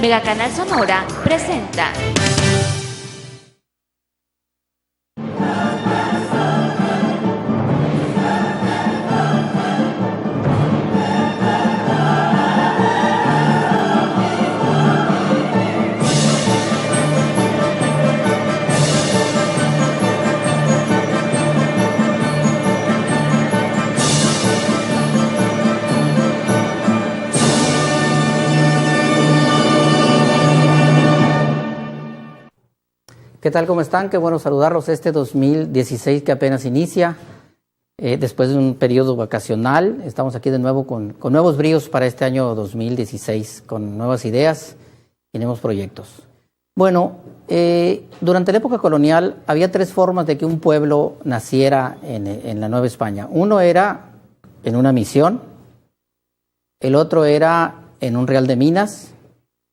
Megacanal Sonora presenta. ¿Qué tal? ¿Cómo están? Qué bueno saludarlos este 2016 que apenas inicia, después de un periodo vacacional. Estamos aquí de nuevo con nuevos bríos para este año 2016, con nuevas ideas y nuevos proyectos. Bueno, durante la época colonial había tres formas de que un pueblo naciera en la Nueva España. Uno era en una misión, el otro era en un real de minas,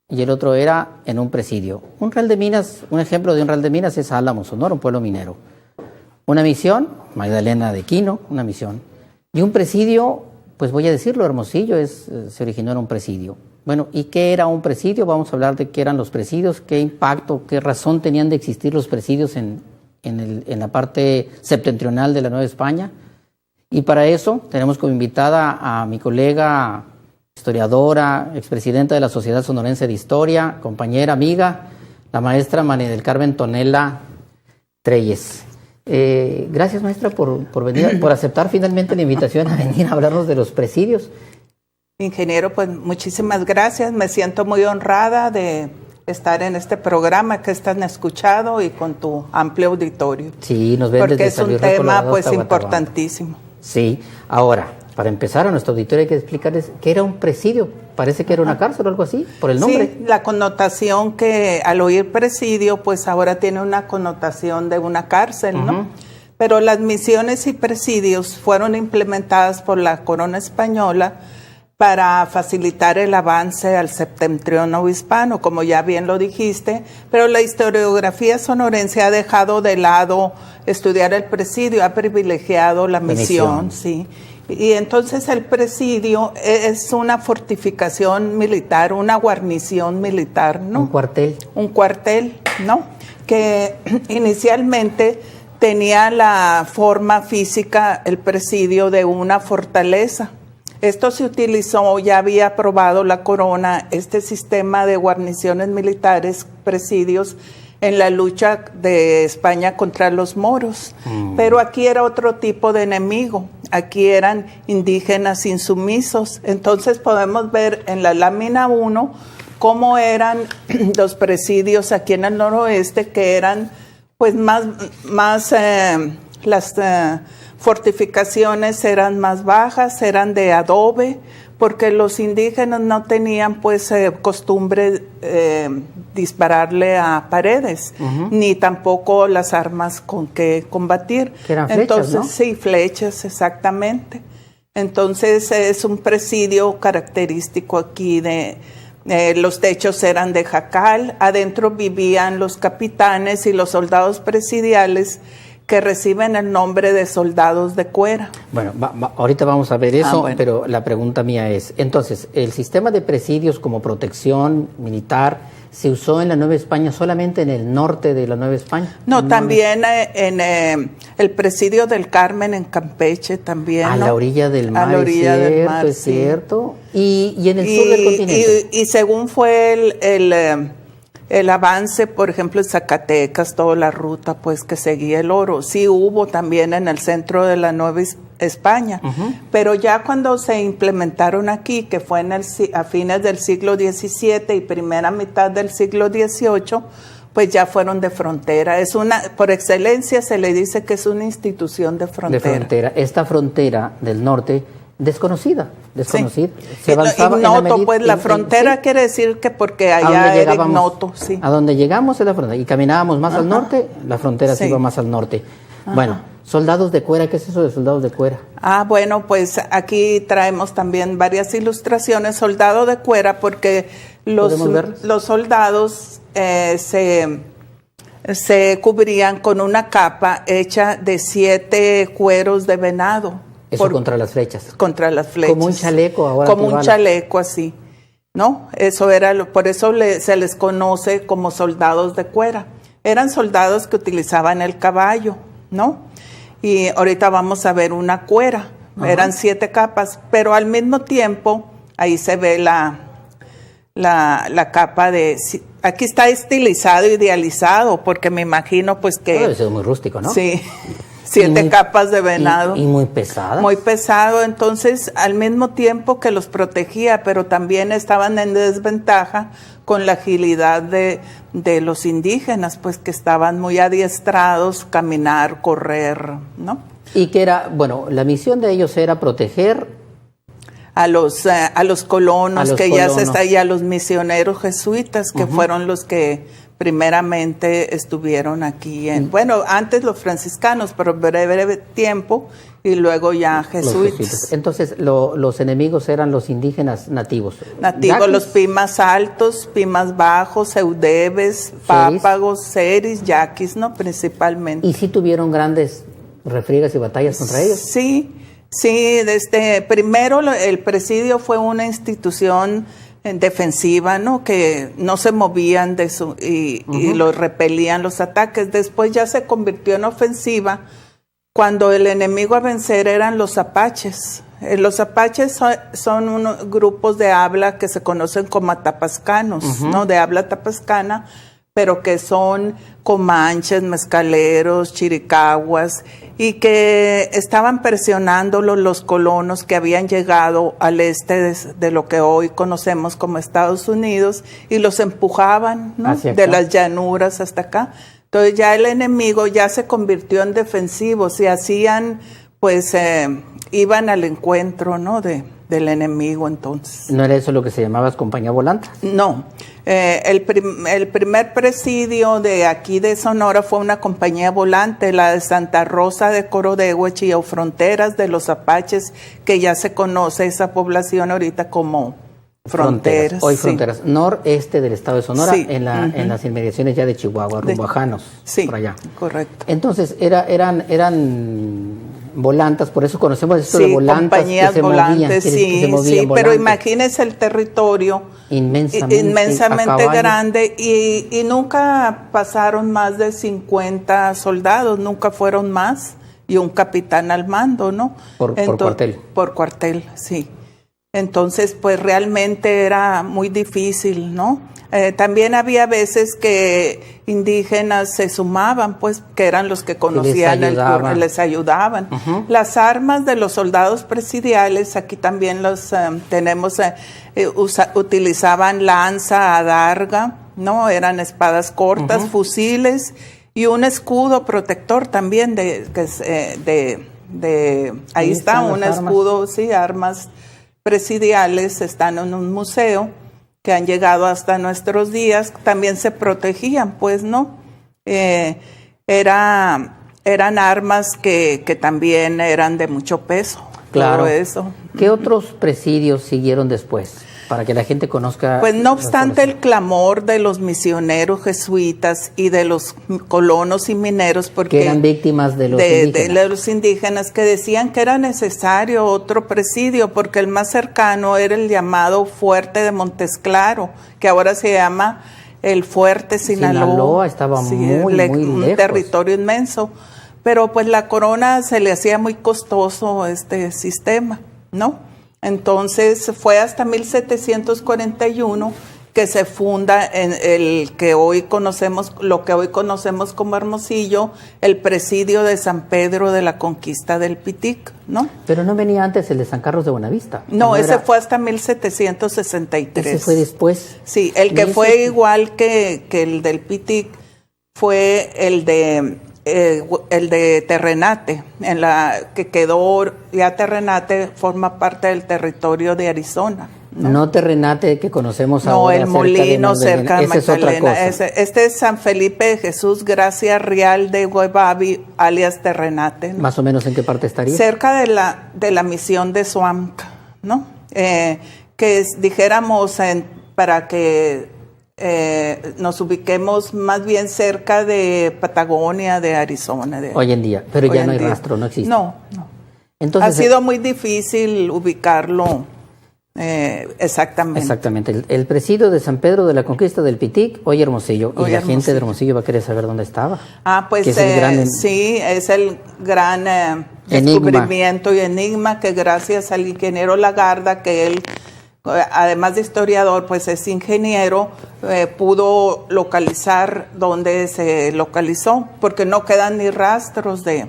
y el otro era en un presidio. Un real de minas, un ejemplo de un real de minas es Álamo, Sonora, un pueblo minero. Una misión, Magdalena de Quino, una misión. Y un presidio, pues voy a decirlo, Hermosillo se originó en un presidio. Bueno, ¿y qué era un presidio? Vamos a hablar de qué eran los presidios, qué impacto, qué razón tenían de existir los presidios en la parte septentrional de la Nueva España. Y para eso tenemos como invitada a mi colega, historiadora, expresidenta de la Sociedad Sonorense de Historia, compañera, amiga, la maestra María del Carmen Tonela Treyes. Gracias, maestra, por venir, por aceptar finalmente la invitación a venir a hablarnos de los presidios. Ingeniero, pues muchísimas gracias. Me siento muy honrada de estar en este programa que están escuchado y con tu amplio auditorio. Sí, nos ven porque desde es San un Luis tema Colorado pues hasta importantísimo. Sí, ahora, para empezar a nuestro auditorio hay que explicarles qué era un presidio. Parece que era una cárcel o algo así, por el nombre. Sí, la connotación que al oír presidio, pues ahora tiene una connotación de una cárcel, ¿no? Pero las misiones y presidios fueron implementadas por la corona española para facilitar el avance al septentrión hispano, como ya bien lo dijiste, pero la historiografía sonorense ha dejado de lado estudiar el presidio, ha privilegiado la misión, sí. Y entonces el presidio es una fortificación militar, una guarnición militar, ¿no? Un cuartel. Un cuartel, ¿no? Que inicialmente tenía la forma física, el presidio, de una fortaleza. Esto se utilizó, ya había aprobado la corona, este sistema de guarniciones militares, presidios, en la lucha de España contra los moros. Pero aquí era otro tipo de enemigo, aquí eran indígenas insumisos. Entonces podemos ver en la lámina 1 cómo eran los presidios aquí en el noroeste, que eran pues las fortificaciones eran más bajas, eran de adobe, porque los indígenas no tenían pues costumbre dispararle a paredes, ni tampoco las armas con que combatir. Que eran flechas, entonces, ¿no? Sí, flechas, exactamente. Entonces es un presidio característico aquí de los techos eran de jacal, adentro vivían los capitanes y los soldados presidiales, que reciben el nombre de soldados de cuera. Bueno, ahorita vamos a ver eso, bueno. Pero la pregunta mía es, entonces, ¿el sistema de presidios como protección militar se usó en la Nueva España solamente en el norte de la Nueva España? No, también en el presidio del Carmen en Campeche también, A ¿no? la orilla del mar, a la orilla del mar, es sí. cierto. Y en el sur del continente. Y según fue el avance, por ejemplo, en Zacatecas, toda la ruta pues que seguía el oro. Sí hubo también en el centro de la Nueva España, pero ya cuando se implementaron aquí, que fue a fines del siglo XVII y primera mitad del siglo XVIII, pues ya fueron de frontera. Por excelencia se le dice que es una institución de frontera. De frontera. Esta frontera del norte, desconocida. Sí. Se avanzaba ignoto, pues la frontera ¿sí? Quiere decir que porque allá era ignoto, sí. A donde llegamos es la frontera, y caminábamos más al norte, la frontera se iba más al norte. Bueno, soldados de cuera, ¿qué es eso de soldados de cuera? Bueno, pues aquí traemos también varias ilustraciones, soldado de cuera, porque los soldados se cubrían con una capa hecha de 7 cueros de venado. Eso contra las flechas. Contra las flechas. Como un chaleco ahora. Como un chaleco así. ¿no? Por eso se les conoce como soldados de cuera. Eran soldados que utilizaban el caballo, ¿no? Y ahorita vamos a ver una cuera. Ajá. Eran 7 capas, pero al mismo tiempo, ahí se ve la capa de... Aquí está estilizado, idealizado, porque me imagino pues que... Debe ser muy rústico, ¿no? Sí, 7 capas de venado. Y muy pesadas. Muy pesado, entonces al mismo tiempo que los protegía, pero también estaban en desventaja con la agilidad de los indígenas, pues que estaban muy adiestrados, caminar, correr, ¿no? Y que era, bueno, la misión de ellos era proteger a los colonos, y a los misioneros jesuitas, que fueron los que primeramente estuvieron aquí bueno, antes los franciscanos, pero breve tiempo, y luego ya jesuitas. Entonces, los enemigos eran los indígenas nativos. Nativos, los pimas altos, pimas bajos, eudebes, pápagos, seris, yaquis, ¿no? Principalmente. ¿Y sí tuvieron grandes refriegas y batallas contra ellos? Sí, primero el presidio fue una institución defensiva, ¿no? Que no se movían y los repelían los ataques. Después ya se convirtió en ofensiva cuando el enemigo a vencer eran los apaches. Los apaches son unos grupos de habla que se conocen como atapascanos, ¿no? De habla tapascana, pero que son comanches, mezcaleros, chiricahuas, y que estaban presionando los colonos que habían llegado al este de lo que hoy conocemos como Estados Unidos, y los empujaban, ¿no? De las llanuras hasta acá. Entonces ya el enemigo ya se convirtió en defensivos y hacían, pues, iban al encuentro, ¿no? Del enemigo entonces. ¿No era eso lo que se llamaba compañía volante? No. El primer presidio de aquí de Sonora fue una compañía volante, la de Santa Rosa de Corodehuechi, o Fronteras de los Apaches, que ya se conoce esa población ahorita como Fronteras. Hoy Fronteras, noreste del estado de Sonora, en las inmediaciones ya de Chihuahua, rumbo a Janos, por allá. Correcto. Entonces, eran volantas, por eso conocemos esto de volantas. Compañías volantes, pero imagínense el territorio inmensamente grande y nunca pasaron más de 50 soldados, nunca fueron más, y un capitán al mando, ¿no? Por cuartel. Por cuartel, sí. Entonces, pues realmente era muy difícil, ¿no? También había veces que indígenas se sumaban, pues, que eran los que conocían les ayudaban. Las armas de los soldados presidiales, aquí también los tenemos, utilizaban lanza, adarga, ¿no? Eran espadas cortas, fusiles y un escudo protector también ahí está un escudo, armas presidiales, están en un museo que han llegado hasta nuestros días. También se protegían, pues, ¿no? Eran armas que también eran de mucho peso. Claro. Todo eso. ¿Qué otros presidios siguieron después? Para que la gente conozca. Pues no obstante el clamor de los misioneros jesuitas y de los colonos y mineros, porque que eran víctimas de los indígenas, que decían que era necesario otro presidio, porque el más cercano era el llamado Fuerte de Montes Claro, que ahora se llama el Fuerte Sinaloa. Sinaloa estaba muy lejos. Un territorio inmenso, pero pues la corona se le hacía muy costoso este sistema, ¿no? Entonces fue hasta 1741 que se funda en lo que hoy conocemos como Hermosillo, el presidio de San Pedro de la Conquista del Pitic, ¿no? Pero no venía antes el de San Carlos de Buenavista. No, ese fue hasta 1763. ¿Ese fue después? Sí, el que fue igual que el del Pitic fue el de Terrenate, que quedó ya Terrenate, forma parte del territorio de Arizona. No Terrenate que conocemos ahora. No, el Molino cerca de Magdalena. Es este es San Felipe de Jesús, Gracia Real de Huevavi, alias Terrenate, ¿no? ¿Más o menos en qué parte estaría? Cerca de la misión de Suamca, ¿no? Que dijéramos, para que nos ubiquemos más bien cerca de Patagonia, de Arizona. Hoy en día, pero ya no hay rastro, no existe. No. Entonces, ha sido muy difícil ubicarlo Exactamente. Exactamente. El presidio de San Pedro de la Conquista del Pitic, hoy Hermosillo. Y la gente de Hermosillo va a querer saber dónde estaba. Pues es el sí, es el gran descubrimiento y enigma que gracias al ingeniero Lagarda, que él, además de historiador, pues es ingeniero, pudo localizar dónde se localizó, porque no quedan ni rastros de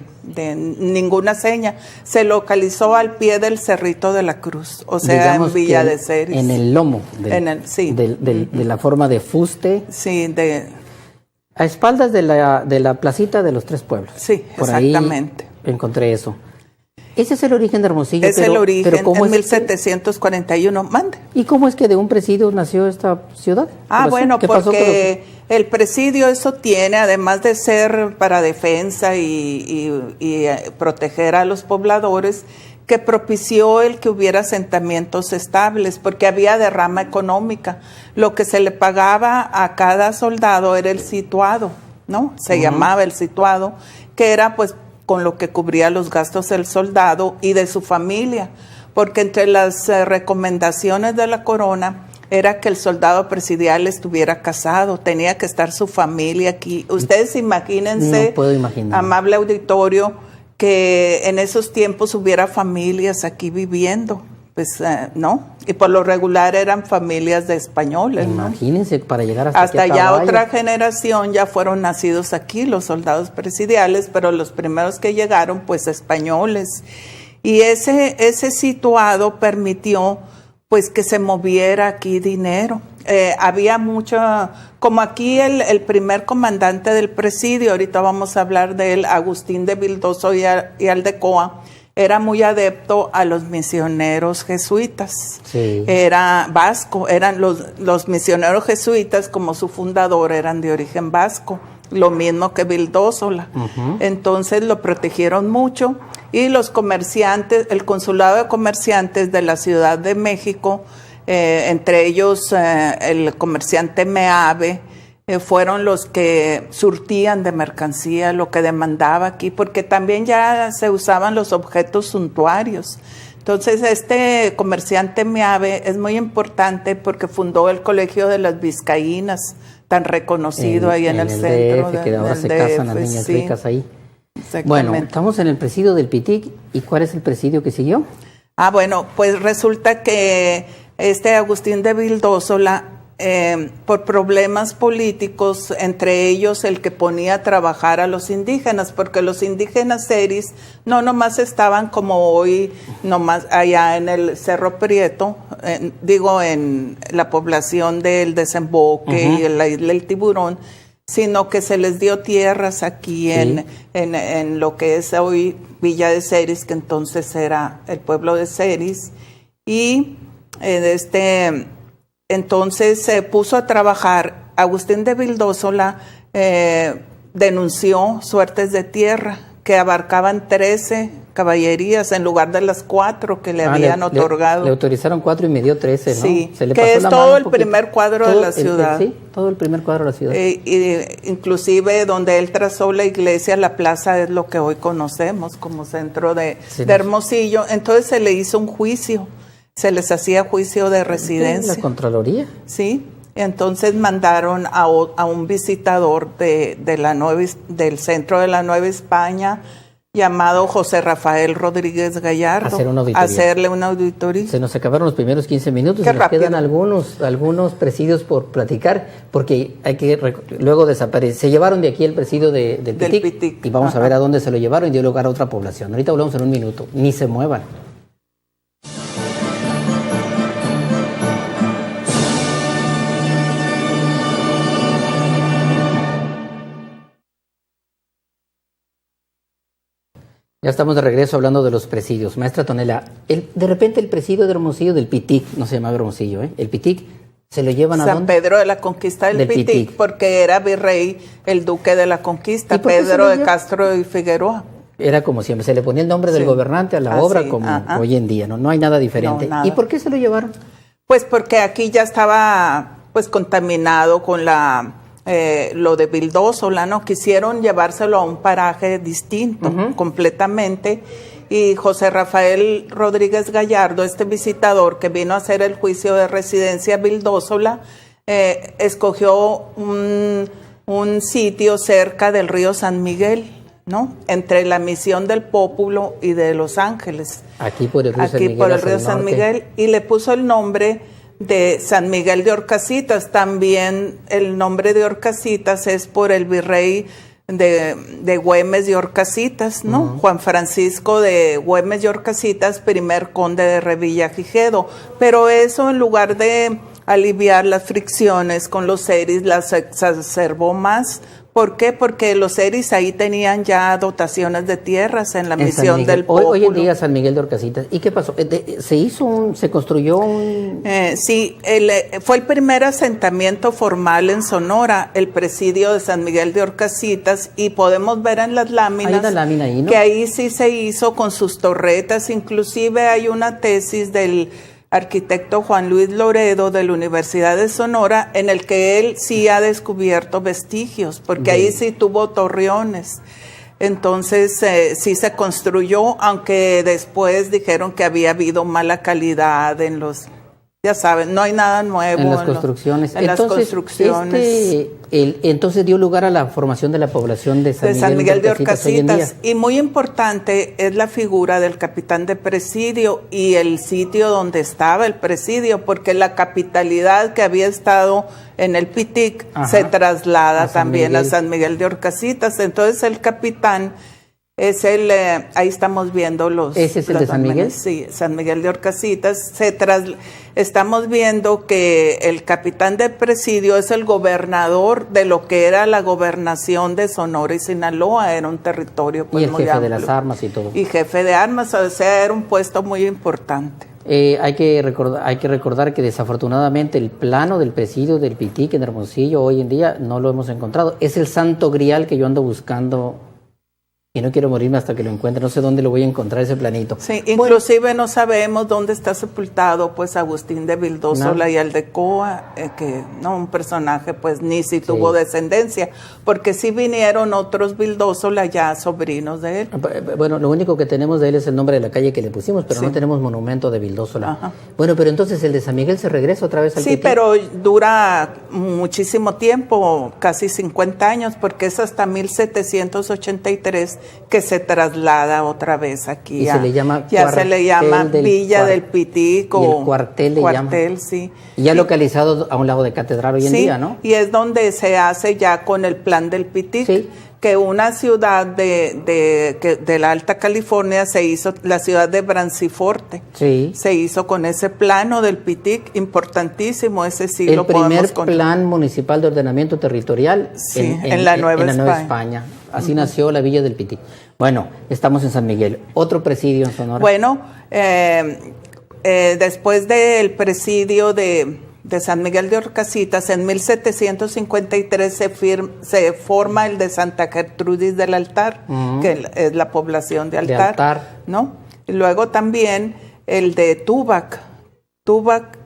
ninguna seña. Se localizó al pie del Cerrito de la Cruz, o sea, digamos, en Villa de Ceres. En el lomo sí. de la forma de fuste. Sí, a espaldas de la placita de los Tres Pueblos. Sí, por exactamente. Ahí encontré eso. Ese es el origen de Hermosillo. Es el origen, pero ¿cómo en 1741. Mande. ¿Y cómo es que de un presidio nació esta ciudad? Bueno, porque el presidio eso tiene, además de ser para defensa y proteger a los pobladores, que propició el que hubiera asentamientos estables, porque había derrama económica. Lo que se le pagaba a cada soldado era el situado, ¿no? Se llamaba el situado, que era pues con lo que cubría los gastos del soldado y de su familia, porque entre las recomendaciones de la corona era que el soldado presidial estuviera casado, tenía que estar su familia aquí. Ustedes imagínense, no puedo imaginar, amable auditorio, que en esos tiempos hubiera familias aquí viviendo. Pues no, y por lo regular eran familias de españoles. Imagínense, ¿no? Para llegar hasta ya otra generación ya fueron nacidos aquí los soldados presidiales, pero los primeros que llegaron pues españoles. Y ese situado permitió pues que se moviera aquí dinero. Había mucho, como aquí el primer comandante del presidio, ahorita vamos a hablar de él, Agustín de Vildoso y Aldecoa, era muy adepto a los misioneros jesuitas. Sí. Era vasco, eran los misioneros jesuitas, como su fundador, eran de origen vasco, lo mismo que Vildósola. Entonces lo protegieron mucho y los comerciantes, el consulado de comerciantes de la Ciudad de México, entre ellos el comerciante Meave, fueron los que surtían de mercancía lo que demandaba aquí, porque también ya se usaban los objetos suntuarios. Entonces este comerciante Meave es muy importante porque fundó el Colegio de las Vizcaínas, tan reconocido ahí en el centro DF, que ahora se casan las niñas ricas ahí. Bueno, estamos en el presidio del Pitic. ¿Y cuál es el presidio que siguió? Bueno, pues resulta que Agustín de Vildósola, por problemas políticos, entre ellos el que ponía a trabajar a los indígenas, porque los indígenas seris no nomás estaban como hoy, nomás allá en el Cerro Prieto, en la población del Desemboque y en la Isla del Tiburón, sino que se les dio tierras aquí en lo que es hoy Villa de Ceres, que entonces era el pueblo de Ceres, y entonces se puso a trabajar. Agustín de Vildósola denunció suertes de tierra que abarcaban 13 caballerías en lugar de las 4 que le habían otorgado. Le autorizaron 4 y me dio 13, ¿no? Sí, se le que pasó es la todo mano el primer cuadro de la ciudad. Sí, todo el primer cuadro de la ciudad. Inclusive donde él trazó la iglesia, la plaza es lo que hoy conocemos como centro de Hermosillo. Entonces se le hizo un juicio. Se les hacía juicio de residencia. ¿La Contraloría? Sí, entonces mandaron a un visitador del centro de la Nueva España, llamado José Rafael Rodríguez Gallardo, a hacerle una auditoría. Se nos acabaron los primeros 15 minutos, Qué nos rápido. Quedan algunos presidios por platicar, porque luego desaparecer. Se llevaron de aquí el presidio del Pitic, y vamos a ver a dónde se lo llevaron y dio lugar a otra población. Ahorita volvemos en un minuto, ni se muevan. Ya estamos de regreso hablando de los presidios. Maestra Tonela, de repente el presidio de Hermosillo del Pitic, no se llamaba Hermosillo, el Pitic, se lo llevan a San Pedro de la Conquista del Pitic, porque era virrey el duque de la Conquista, Pedro de Castro y Figueroa. Era como siempre, se le ponía el nombre del gobernante a la obra como hoy en día, ¿no? No hay nada diferente. No, nada. ¿Y por qué se lo llevaron? Pues porque aquí ya estaba pues contaminado con lo de Vildósola, ¿no? Quisieron llevárselo a un paraje distinto completamente, y José Rafael Rodríguez Gallardo, este visitador que vino a hacer el juicio de residencia Vildósola, escogió un sitio cerca del río San Miguel, ¿no? Entre la Misión del Pópulo y de Los Ángeles. Aquí por el río San Aquí Miguel. por el río San Miguel, y le puso el nombre de San Miguel de Orcasitas. También el nombre de Orcasitas es por el virrey de Güemes de Orcasitas, ¿no? Juan Francisco de Güemes de Orcasitas, primer conde de Revillagigedo. Pero eso, en lugar de aliviar las fricciones con los seris, las exacerbó más. ¿Por qué? Porque los seris ahí tenían ya dotaciones de tierras en la Misión del Pópulo. Hoy en día San Miguel de Orcasitas. ¿Y qué pasó? ¿Se construyó un...? Sí, fue el primer asentamiento formal en Sonora, el presidio de San Miguel de Orcasitas, y podemos ver en las láminas hay una lámina ahí, ¿no? que ahí sí se hizo con sus torretas. Inclusive hay una tesis del arquitecto Juan Luis Loredo de la Universidad de Sonora, en el que él sí ha descubierto vestigios, porque ahí sí tuvo torreones. Entonces sí se construyó, aunque después dijeron que había habido mala calidad en los... Ya saben, no hay nada nuevo en las construcciones. Las construcciones. Entonces dio lugar a la formación de la población de San Miguel de Orcasitas. Y muy importante es la figura del capitán de presidio y el sitio donde estaba el presidio, porque la capitalidad que había estado en el Pitic se traslada también a San Miguel de Orcasitas. Entonces el capitán es ahí estamos viendo los... ¿Ese es el de San Miguel? Sí, San Miguel de Orcasitas. Estamos viendo que el capitán de presidio es el gobernador de lo que era la gobernación de Sonora y Sinaloa. Era un territorio pues, y el muy jefe amplio. de las armas y todo. Y jefe de armas, o sea, era un puesto muy importante. Hay que recordar que desafortunadamente el plano del presidio del Pitic en Hermosillo hoy en día no lo hemos encontrado. Es el santo grial que yo ando buscando y no quiero morirme hasta que lo encuentre. No sé dónde lo voy a encontrar, ese planito. Sí, inclusive no sabemos dónde está sepultado pues Agustín de Vildósola y Aldecoa, que no, un personaje pues ni si tuvo descendencia, porque sí vinieron otros Vildósola ya sobrinos de él. Bueno, lo único que tenemos de él es el nombre de la calle que le pusimos, pero no tenemos monumento de Vildósola. Ajá. Bueno, pero entonces el de San Miguel se regresa otra vez al Sí, Pitic. pero dura muchísimo tiempo, casi 50 años, porque es hasta 1783 que se traslada otra vez aquí. Y se le llama ya se le llama Villa del Pitic o y el cuartel le llama. Sí. Y ya localizado a un lado de Catedral hoy en día, ¿no? Y es donde se hace ya con el plan del Pitic, que una ciudad de la Alta California se hizo, la ciudad de Branciforte, se hizo con ese plano del Pitic, importantísimo, ese sí lo podemos El primer plan municipal de ordenamiento territorial en la Nueva España. Así nació la Villa del Pitic. Bueno, estamos en San Miguel. ¿Otro presidio en Sonora? Bueno, después del presidio de San Miguel de Orcasitas, en 1753 se forma el de Santa Gertrudis del Altar, que es la población de Altar, ¿no? Y luego también el de Tubac,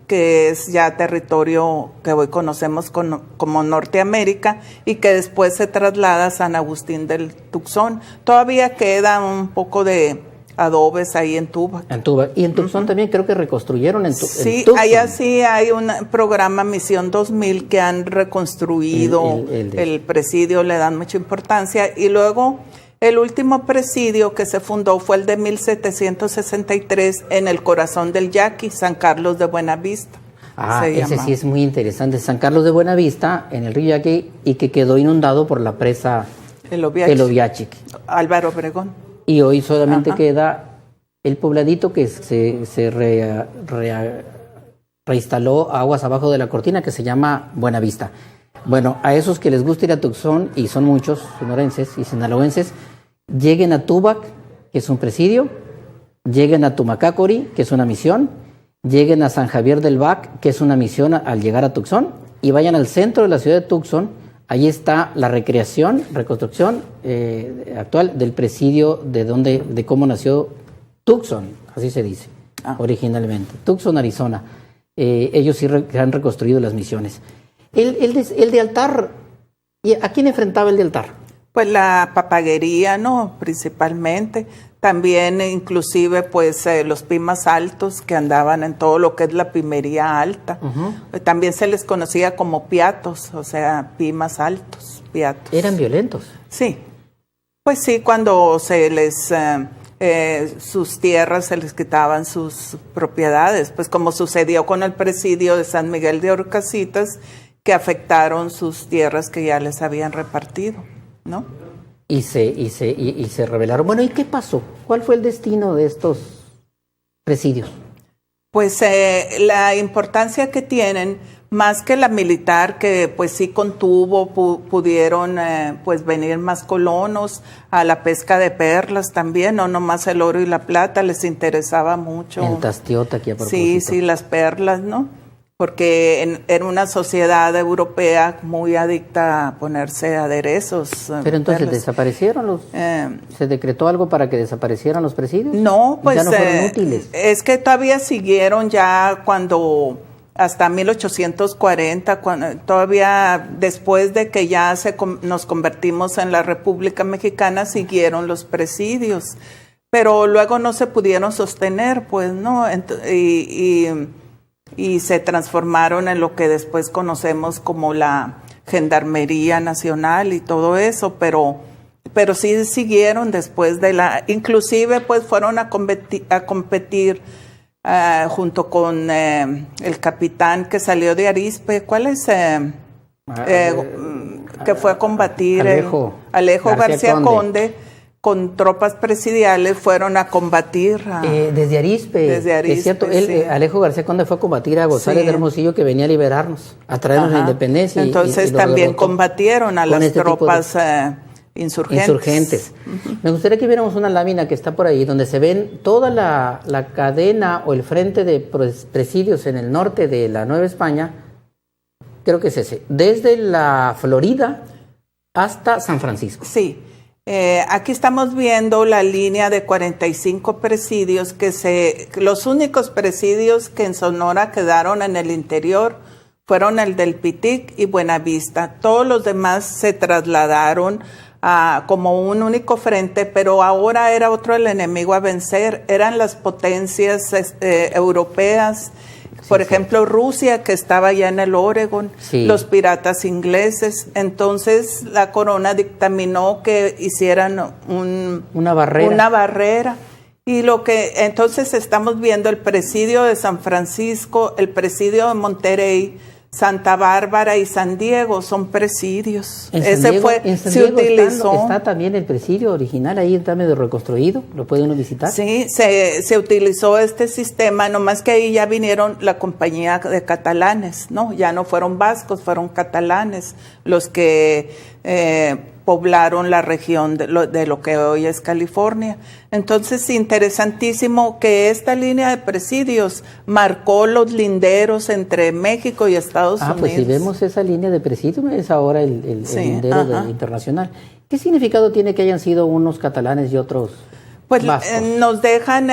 que es ya territorio que hoy conocemos como Norteamérica y que después se traslada a San Agustín del Tucson. Todavía queda un poco de adobes ahí en Tubac. Y en Tucson también creo que reconstruyeron en Tucson. Sí, allá sí hay un programa Misión 2000 que han reconstruido el presidio, le dan mucha importancia. Y luego el último presidio que se fundó fue el de 1763 en el corazón del Yaqui, San Carlos de Buenavista. Ese sí es muy interesante. San Carlos de Buenavista, en el río Yaqui, y que quedó inundado por la presa El Oviachic. Álvaro Obregón. Y hoy solamente queda el pobladito que se reinstaló aguas abajo de la cortina, que se llama Buenavista. Bueno, a esos que les gusta ir a Tucson, y son muchos sonorenses y sinaloenses, lleguen a Tubac, que es un presidio, lleguen a Tumacácori, que es una misión, lleguen a San Javier del Bac, que es una misión al llegar a Tucson, y vayan al centro de la ciudad de Tucson. Allí está la reconstrucción actual del presidio de cómo nació Tucson, así se dice originalmente, Tucson, Arizona. Ellos sí han reconstruido las misiones. El de Altar, ¿a quién enfrentaba el de Altar? Pues la papaguería, ¿no? Principalmente. también inclusive pues los pimas altos que andaban en todo lo que es la pimería alta. También se les conocía como piatos, o sea, pimas altos, piatos. ¿Eran violentos? Sí, pues sí, cuando se les sus tierras se les quitaban sus propiedades, pues como sucedió con el presidio de San Miguel de Horcasitas, que afectaron sus tierras que ya les habían repartido, ¿no? Y se rebelaron. Bueno, ¿y qué pasó? ¿Cuál fue el destino de estos presidios? Pues la importancia que tienen, más que la militar, que pues sí contuvo, pudieron pues venir más colonos a la pesca de perlas también, no nomás el oro y la plata, les interesaba mucho. En Tastiota, aquí a propósito. Sí, las perlas, ¿no? Porque era una sociedad europea muy adicta a ponerse aderezos. Pero entonces desaparecieron los... ¿Se decretó algo para que desaparecieran los presidios? No, pues ya no fueron útiles. Es que todavía siguieron ya cuando... hasta 1840, todavía después de que ya nos convertimos en la República Mexicana, siguieron los presidios, pero luego no se pudieron sostener, pues, ¿no? Y se transformaron en lo que después conocemos como la Gendarmería Nacional y todo eso, pero sí siguieron después de inclusive pues fueron a competir junto con el capitán que salió de Arizpe. ¿Cuál es? Que fue a combatir Alejo García Conde. Con tropas presidiales fueron a combatir. Desde Arizpe. Es cierto, Alejo García Conde fue a combatir a González de Hermosillo, que venía a liberarnos, a traernos la independencia. Entonces también combatieron a las tropas insurgentes. Me gustaría que viéramos una lámina que está por ahí, donde se ven toda la cadena o el frente de presidios en el norte de la Nueva España. Creo que es ese, desde la Florida hasta San Francisco. Sí. Aquí estamos viendo la línea de 45 presidios los únicos presidios que en Sonora quedaron en el interior fueron el del Pitic y Buenavista. Todos los demás se trasladaron como un único frente, pero ahora era otro el enemigo a vencer. Eran las potencias europeas. Por ejemplo, Rusia, que estaba ya en el Oregon, los piratas ingleses. Entonces, la corona dictaminó que hicieran una barrera. Y entonces estamos viendo el presidio de San Francisco, el presidio de Monterrey, Santa Bárbara y San Diego son presidios. Se utilizó. Está también el presidio original, ahí está medio reconstruido, lo puede uno visitar. Sí, se utilizó este sistema, nomás que ahí ya vinieron la compañía de catalanes, ¿no? Ya no fueron vascos, fueron catalanes los que poblaron la región de lo que hoy es California. Entonces, interesantísimo que esta línea de presidios marcó los linderos entre México y Estados Unidos. Pues si vemos esa línea de presidios, es ahora el lindero internacional. ¿Qué significado tiene que hayan sido unos catalanes y otros pues vascos? Nos dejan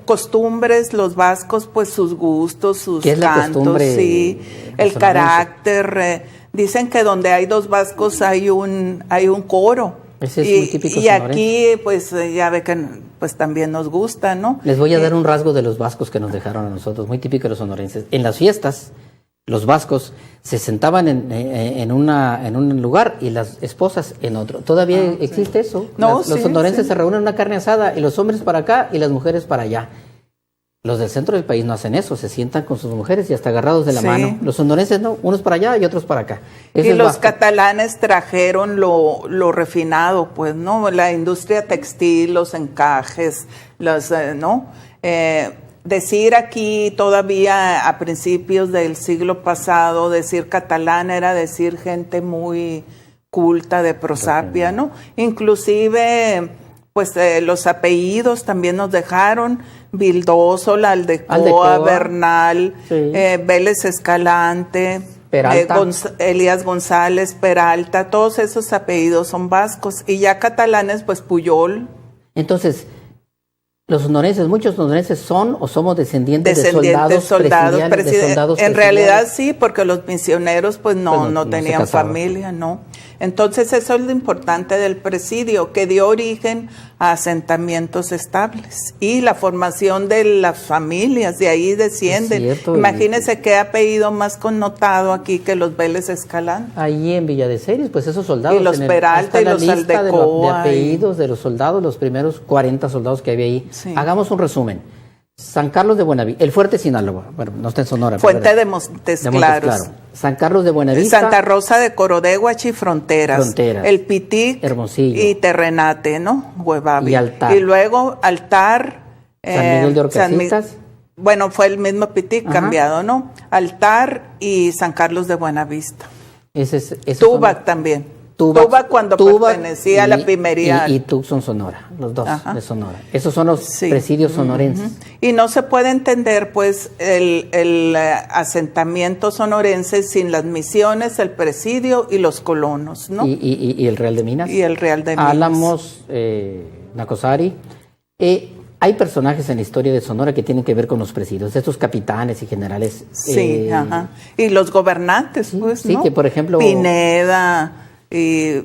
costumbres, los vascos, pues sus gustos, sus cantos, el carácter. Dicen que donde hay dos vascos hay un coro. Ese es muy típico y aquí, pues ya ve que pues también nos gusta, ¿no? Les voy a dar un rasgo de los vascos que nos dejaron a nosotros, muy típico de los sonorenses. En las fiestas, los vascos se sentaban en un lugar y las esposas en otro. ¿Todavía existe eso? Los sonorenses se reúnen en una carne asada y los hombres para acá y las mujeres para allá. Los del centro del país no hacen eso, se sientan con sus mujeres y hasta agarrados de la mano. Los sonorenses no, unos para allá y otros para acá. Y los catalanes trajeron lo refinado, pues, ¿no? La industria textil, los encajes, ¿no? Decir aquí todavía a principios del siglo pasado, decir catalán era decir gente muy culta de prosapia, ¿no? Inclusive, pues los apellidos también nos dejaron. Vildoso, la Aldecoa, Bernal, Vélez Escalante, Elías González, Peralta, todos esos apellidos son vascos. Y ya catalanes, pues Puyol. Entonces, los sonorenses, muchos sonorenses son o somos descendientes de soldados en realidad sí, porque los misioneros pues no tenían familia, ¿no? Entonces eso es lo importante del presidio, que dio origen a asentamientos estables y la formación de las familias, de ahí descienden. cierto, Imagínense qué apellido más connotado aquí que los Vélez Escalán. Ahí en Villa de Ceres, pues esos soldados. Y los Peralta y los Aldecoa. De apellidos de los soldados, los primeros 40 soldados que había ahí. Sí. Hagamos un resumen. San Carlos de Buenavista, el Fuerte Sinaloa, bueno, no está en Sonora. Fuente de Montes Claros. San Carlos de Buenavista. Santa Rosa de Corodeguachi y Fronteras. El Pitic. Hermosillo. Y Terrenate, ¿no? Huevavi. Y Altar. Y luego Altar. San Miguel de Orcasitas. Bueno, fue el mismo Pitic cambiado, ¿no? Altar y San Carlos de Buenavista. Tubac también. Tubac cuando pertenecía a la pimería. Y Tucson, Sonora, los dos de Sonora. Esos son los presidios sonorenses. Y no se puede entender, pues, el asentamiento sonorense sin las misiones, el presidio y los colonos, ¿no? Y el Real de Minas. Y el Real de Minas. Álamos, Nacosari. Hay personajes en la historia de Sonora que tienen que ver con los presidios, estos capitanes y generales. Sí, Y los gobernantes, pues, ¿no? Sí, que por ejemplo... Pineda... Y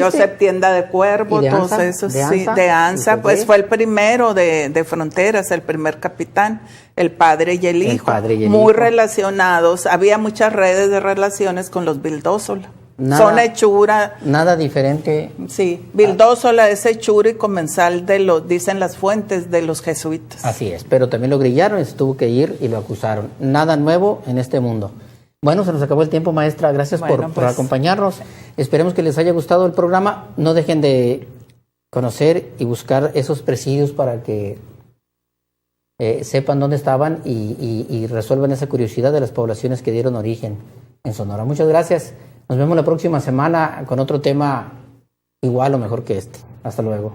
Josep Tienda de Cuervo, todos esos, de ANSA, pues fue el primero de Fronteras, el primer capitán, el padre y el hijo, muy relacionados, había muchas redes de relaciones con los Vildósola. Son hechura. Nada diferente. Sí, Vildósola es hechura y comensal dicen las fuentes, de los jesuitas. Así es, pero también lo grillaron y se tuvo que ir y lo acusaron. Nada nuevo en este mundo. Bueno, se nos acabó el tiempo, maestra. Gracias por acompañarnos. Esperemos que les haya gustado el programa. No dejen de conocer y buscar esos presidios para que sepan dónde estaban y resuelvan esa curiosidad de las poblaciones que dieron origen en Sonora. Muchas gracias. Nos vemos la próxima semana con otro tema igual o mejor que este. Hasta luego.